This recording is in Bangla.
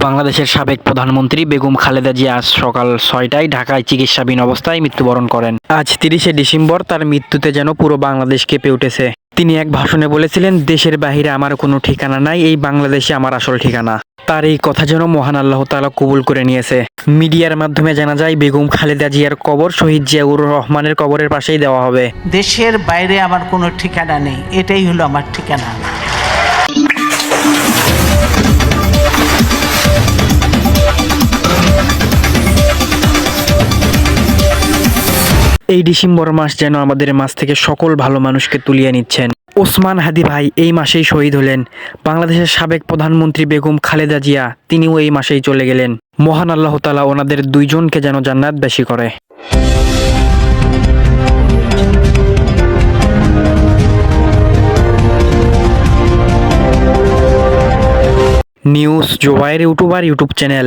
বাংলাদেশের সাবেক প্রধানমন্ত্রী বেগম খালেদা জিয়া আজ সকাল ৬টায় ঢাকায় চিকিৎসাধীন অবস্থায় মৃত্যুবরণ করেন। আজ ৩০শে ডিসেম্বর তার মৃত্যুতে যেন পুরো বাংলাদেশ কেঁপে উঠেছে। তিনি এক ভাষণে বলেছিলেন, দেশের বাহিরে আমার কোনো ঠিকানা নাই, এই বাংলাদেশে আমার আসল ঠিকানা। তার এই কথা যেন মহান আল্লাহ তাআলা কবুল করে নিয়েছে। মিডিয়ার মাধ্যমে জানা যায়, বেগম খালেদা জিয়ার কবর শহীদ জিয়াউর রহমানের কবরের পাশেই দেওয়া হবে। দেশের বাইরে আমার কোনো ঠিকানা নেই, এটাই হলো আমার ঠিকানা। এই ডিসেম্বর মাস যেন আমাদের মাঝ থেকে সকল ভালো মানুষকে তুলিয়ে নিচ্ছেন। ওসমান হাদি ভাই এই মাসেই শহীদ হলেন। বাংলাদেশের সাবেক প্রধানমন্ত্রী বেগম খালেদা জিয়া, তিনিও এই মাসেই চলে গেলেন। মহান আল্লাহ তাআলা ওনাদের দুইজনকে যেন জান্নাত বেশি করে। News Zobayer YouTube channel.